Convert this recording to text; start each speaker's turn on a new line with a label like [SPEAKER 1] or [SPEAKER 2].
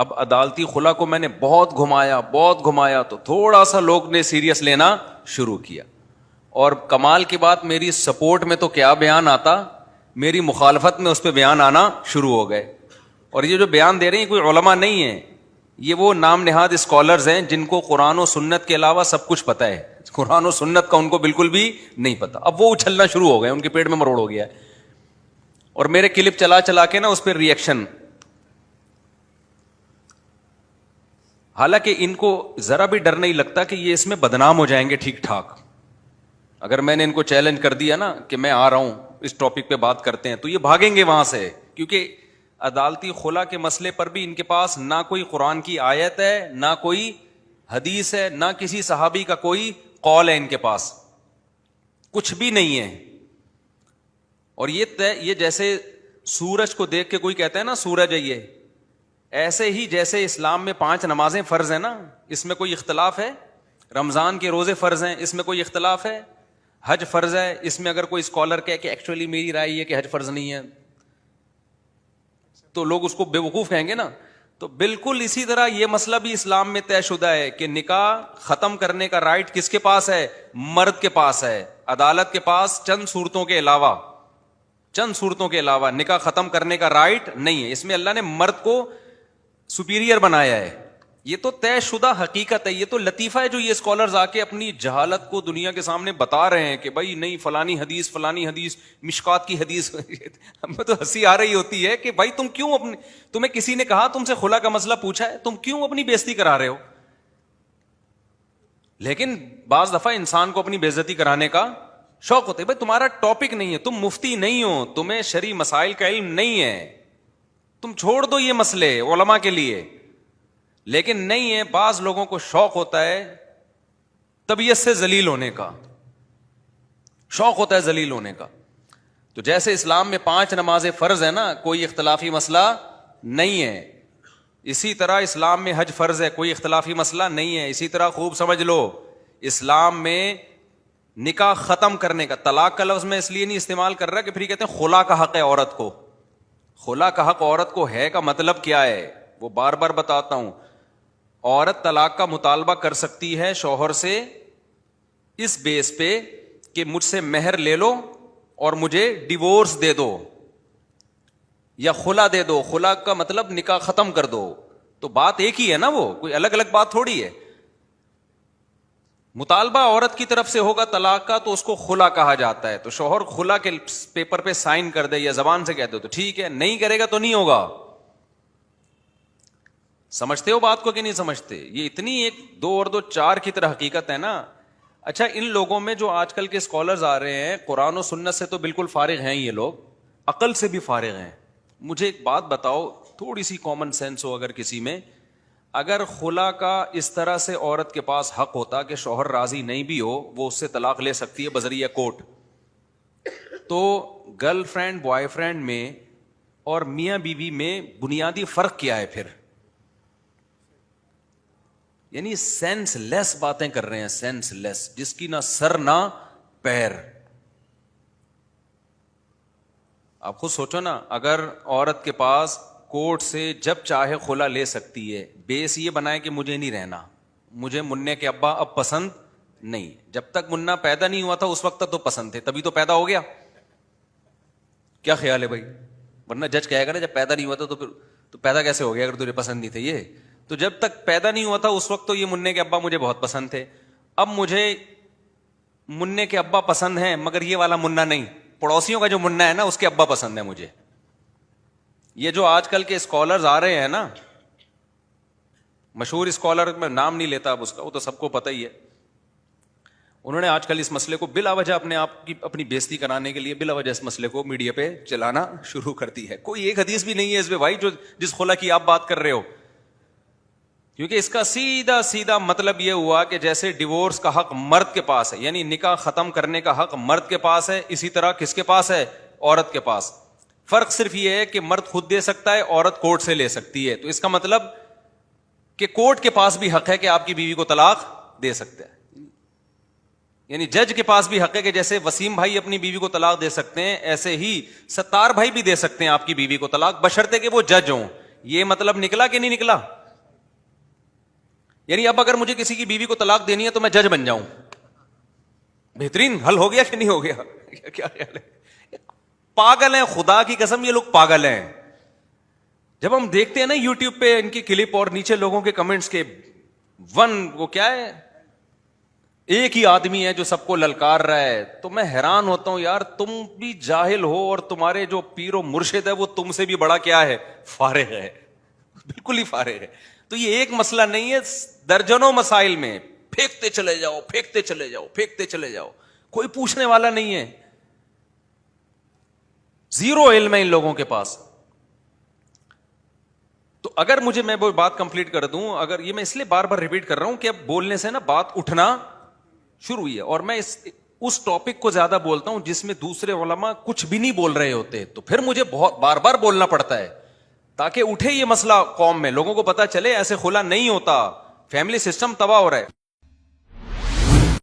[SPEAKER 1] اب عدالتی خلا کو میں نے بہت گھمایا تو تھوڑا سا لوگ نے سیریس لینا شروع کیا. اور کمال کی بات, میری سپورٹ میں تو کیا بیان آتا, میری مخالفت میں اس پہ بیان آنا شروع ہو گئے. اور یہ جو بیان دے رہے ہیں کوئی علماء نہیں ہیں, یہ وہ نام نہاد اسکالرز ہیں جن کو قرآن و سنت کے علاوہ سب کچھ پتہ ہے. قرآن و سنت کا ان کو بالکل بھی نہیں پتا. اب وہ اچھلنا شروع ہو گئے, ان کے پیٹ میں مروڑ ہو گیا ہے. اور میرے کلپ چلا چلا کے نا اس پہ ریئیکشن. حالانکہ ان کو ذرا بھی ڈر نہیں لگتا کہ یہ اس میں بدنام ہو جائیں گے ٹھیک ٹھاک. اگر میں نے ان کو چیلنج کر دیا نا کہ میں آ رہا ہوں اس ٹاپک پہ بات کرتے ہیں, تو یہ بھاگیں گے وہاں سے. کیونکہ عدالتی خلا کے مسئلے پر بھی ان کے پاس نہ کوئی قرآن کی آیت ہے, نہ کوئی حدیث ہے, نہ کسی صحابی کا کوئی قول ہے. ان کے پاس کچھ بھی نہیں ہے. اور یہ جیسے سورج کو دیکھ کے کوئی کہتا ہے نا سورج ہے یہ, ایسے ہی جیسے اسلام میں 5 نمازیں فرض ہیں نا, اس میں کوئی اختلاف ہے؟ رمضان کے روزے فرض ہیں, اس میں کوئی اختلاف ہے؟ حج فرض ہے, اس میں اگر کوئی اسکالر کہے کہ ایکچولی میری رائے یہ کہ حج فرض نہیں ہے, تو لوگ اس کو بے وقوف کہیں گے نا. تو بالکل اسی طرح یہ مسئلہ بھی اسلام میں طے شدہ ہے کہ نکاح ختم کرنے کا رائٹ کس کے پاس ہے؟ مرد کے پاس ہے. عدالت کے پاس چند صورتوں کے علاوہ نکاح ختم کرنے کا رائٹ نہیں ہے. اس میں اللہ نے مرد کو سپیریئر بنایا ہے. یہ تو طے شدہ حقیقت ہے. یہ تو لطیفہ ہے جو یہ اسکالرز آ کے اپنی جہالت کو دنیا کے سامنے بتا رہے ہیں کہ بھائی نہیں فلانی حدیث مشکات کی حدیث. ہمیں تو ہنسی آ رہی ہوتی ہے کہ بھائی تمہیں کسی نے کہا تم سے خلا کا مسئلہ پوچھا ہے, تم کیوں اپنی بےزتی کرا رہے ہو؟ لیکن بعض دفعہ انسان کو اپنی بےزتی کرانے کا شوق ہوتا ہے. بھائی تمہارا ٹاپک نہیں ہے, تم مفتی نہیں ہو, تمہیں شرعی مسائل کا علم نہیں ہے, تم چھوڑ دو یہ مسئلے علماء کے لیے. لیکن نہیں ہے, بعض لوگوں کو شوق ہوتا ہے طبیعت سے ذلیل ہونے کا, شوق ہوتا ہے ذلیل ہونے کا. تو جیسے اسلام میں 5 نمازیں فرض ہے نا, کوئی اختلافی مسئلہ نہیں ہے, اسی طرح اسلام میں حج فرض ہے, کوئی اختلافی مسئلہ نہیں ہے. اسی طرح خوب سمجھ لو, اسلام میں نکاح ختم کرنے کا, طلاق کا لفظ میں اس لیے نہیں استعمال کر رہا کہ پھر کہتے ہیں خلا کا حق ہے عورت کو. خلا کا حق عورت کو ہے کا مطلب کیا ہے وہ بار بار بتاتا ہوں. عورت طلاق کا مطالبہ کر سکتی ہے شوہر سے اس بیس پہ کہ مجھ سے مہر لے لو اور مجھے ڈیورس دے دو یا خلا دے دو. خلا کا مطلب نکاح ختم کر دو. تو بات ایک ہی ہے نا, وہ کوئی الگ الگ بات تھوڑی ہے. مطالبہ عورت کی طرف سے ہوگا طلاق کا تو اس کو خلا کہا جاتا ہے. تو شوہر خلا کے پیپر پہ سائن کر دے یا زبان سے کہہ دو تو ٹھیک ہے, نہیں کرے گا تو نہیں ہوگا. سمجھتے ہو بات کو کہ نہیں سمجھتے؟ یہ اتنی 1 2 اور 2 4 کی طرح حقیقت ہے نا. اچھا, ان لوگوں میں جو آج کل کے اسکالرز آ رہے ہیں قرآن و سنت سے تو بالکل فارغ ہیں, یہ لوگ عقل سے بھی فارغ ہیں. مجھے ایک بات بتاؤ, تھوڑی سی کامن سینس ہو اگر کسی میں, اگر خلا کا اس طرح سے عورت کے پاس حق ہوتا کہ شوہر راضی نہیں بھی ہو وہ اس سے طلاق لے سکتی ہے بذریعہ کورٹ, تو گرل فرینڈ بوائے فرینڈ میں اور میاں بیوی میں بنیادی فرق کیا ہے پھر؟ یعنی سینس لیس باتیں کر رہے ہیں, سینس لیس, جس کی نہ سر نہ پیر. آپ خود سوچو نا, اگر عورت کے پاس کورٹ سے جب چاہے خلا لے سکتی ہے, بیس یہ بنائے کہ مجھے نہیں رہنا, مجھے منع کے ابا اب پسند نہیں. جب تک منا پیدا نہیں ہوا تھا اس وقت تک تو پسند تھے, تبھی تو پیدا ہو گیا. کیا خیال ہے بھائی؟ ورنہ جج کہے گا نا جب پیدا نہیں ہوا تھا تو پھر تو پیدا کیسے ہو گیا اگر تجھے پسند نہیں تھے یہ. تو جب تک پیدا نہیں ہوا تھا اس وقت تو یہ منع کے ابا مجھے بہت پسند تھے, اب مجھے منع کے ابا پسند ہیں مگر یہ والا منا نہیں, پڑوسیوں کا جو منا ہے نا اس کے ابا پسند ہے مجھے. یہ جو آج کل کے اسکالرز آ رہے ہیں نا, مشہور اسکالر, میں نام نہیں لیتا اب اس کا, وہ تو سب کو پتہ ہی ہے, انہوں نے آج کل اس مسئلے کو بلا وجہ اپنی بےزتی کرانے کے لیے بلا وجہ اس مسئلے کو میڈیا پہ چلانا شروع کر دی ہے. کوئی ایک حدیث بھی نہیں ہے اس پہ بھائی جس خلا کی آپ بات کر رہے ہو, کیونکہ اس کا سیدھا مطلب یہ ہوا کہ جیسے ڈیورس کا حق مرد کے پاس ہے, یعنی نکاح ختم کرنے کا حق مرد کے پاس ہے, اسی طرح کس کے پاس ہے؟ عورت کے پاس. فرق صرف یہ ہے کہ مرد خود دے سکتا ہے, عورت کورٹ سے لے سکتی ہے. تو اس کا مطلب کہ کورٹ کے پاس بھی حق ہے کہ آپ کی بیوی کو طلاق دے سکتے ہیں, یعنی جج کے پاس بھی حق ہے کہ جیسے وسیم بھائی اپنی بیوی کو طلاق دے سکتے ہیں ایسے ہی ستار بھائی بھی دے سکتے ہیں آپ کی بیوی کو طلاق, بشرطے کہ وہ جج ہوں. یہ مطلب نکلا کہ نہیں نکلا؟ یعنی اب اگر مجھے کسی کی بیوی کو طلاق دینی ہے تو میں جج بن جاؤں، بہترین حل ہو گیا کہ نہیں ہو گیا؟ کیا خیال ہے؟ پاگل ہیں، خدا کی قسم یہ لوگ پاگل ہیں. جب ہم دیکھتے ہیں نا یوٹیوب پہ ان کی کلپ اور نیچے لوگوں کے کمنٹس کے وہ کیا ہے، ایک ہی آدمی ہے جو سب کو للکار رہا ہے، تو میں حیران ہوتا ہوں یار تم بھی جاہل ہو اور تمہارے جو پیر و مرشد ہے وہ تم سے بھی بڑا کیا ہے، فارغ ہے، بالکل ہی فارغ ہے. تو یہ ایک مسئلہ نہیں ہے، درجنوں مسائل میں پھینکتے چلے جاؤ، پھینکتے چلے جاؤ، پھینکتے چلے جاؤ، کوئی پوچھنے والا نہیں ہے. زیرو علم ہے ان لوگوں کے پاس. تو اگر مجھے، میں وہ بات کمپلیٹ کر دوں، اگر یہ میں اس لیے بار بار ریپیٹ کر رہا ہوں کہ اب بولنے سے نا بات اٹھنا شروع ہوئی ہے، اور میں اس ٹاپک کو زیادہ بولتا ہوں جس میں دوسرے علماء کچھ بھی نہیں بول رہے ہوتے، تو پھر مجھے بہت بار بار بولنا پڑتا ہے تاکہ اٹھے یہ مسئلہ قوم میں، لوگوں کو پتا چلے ایسے خلا نہیں ہوتا، فیملی سسٹم تباہ ہو رہا ہے.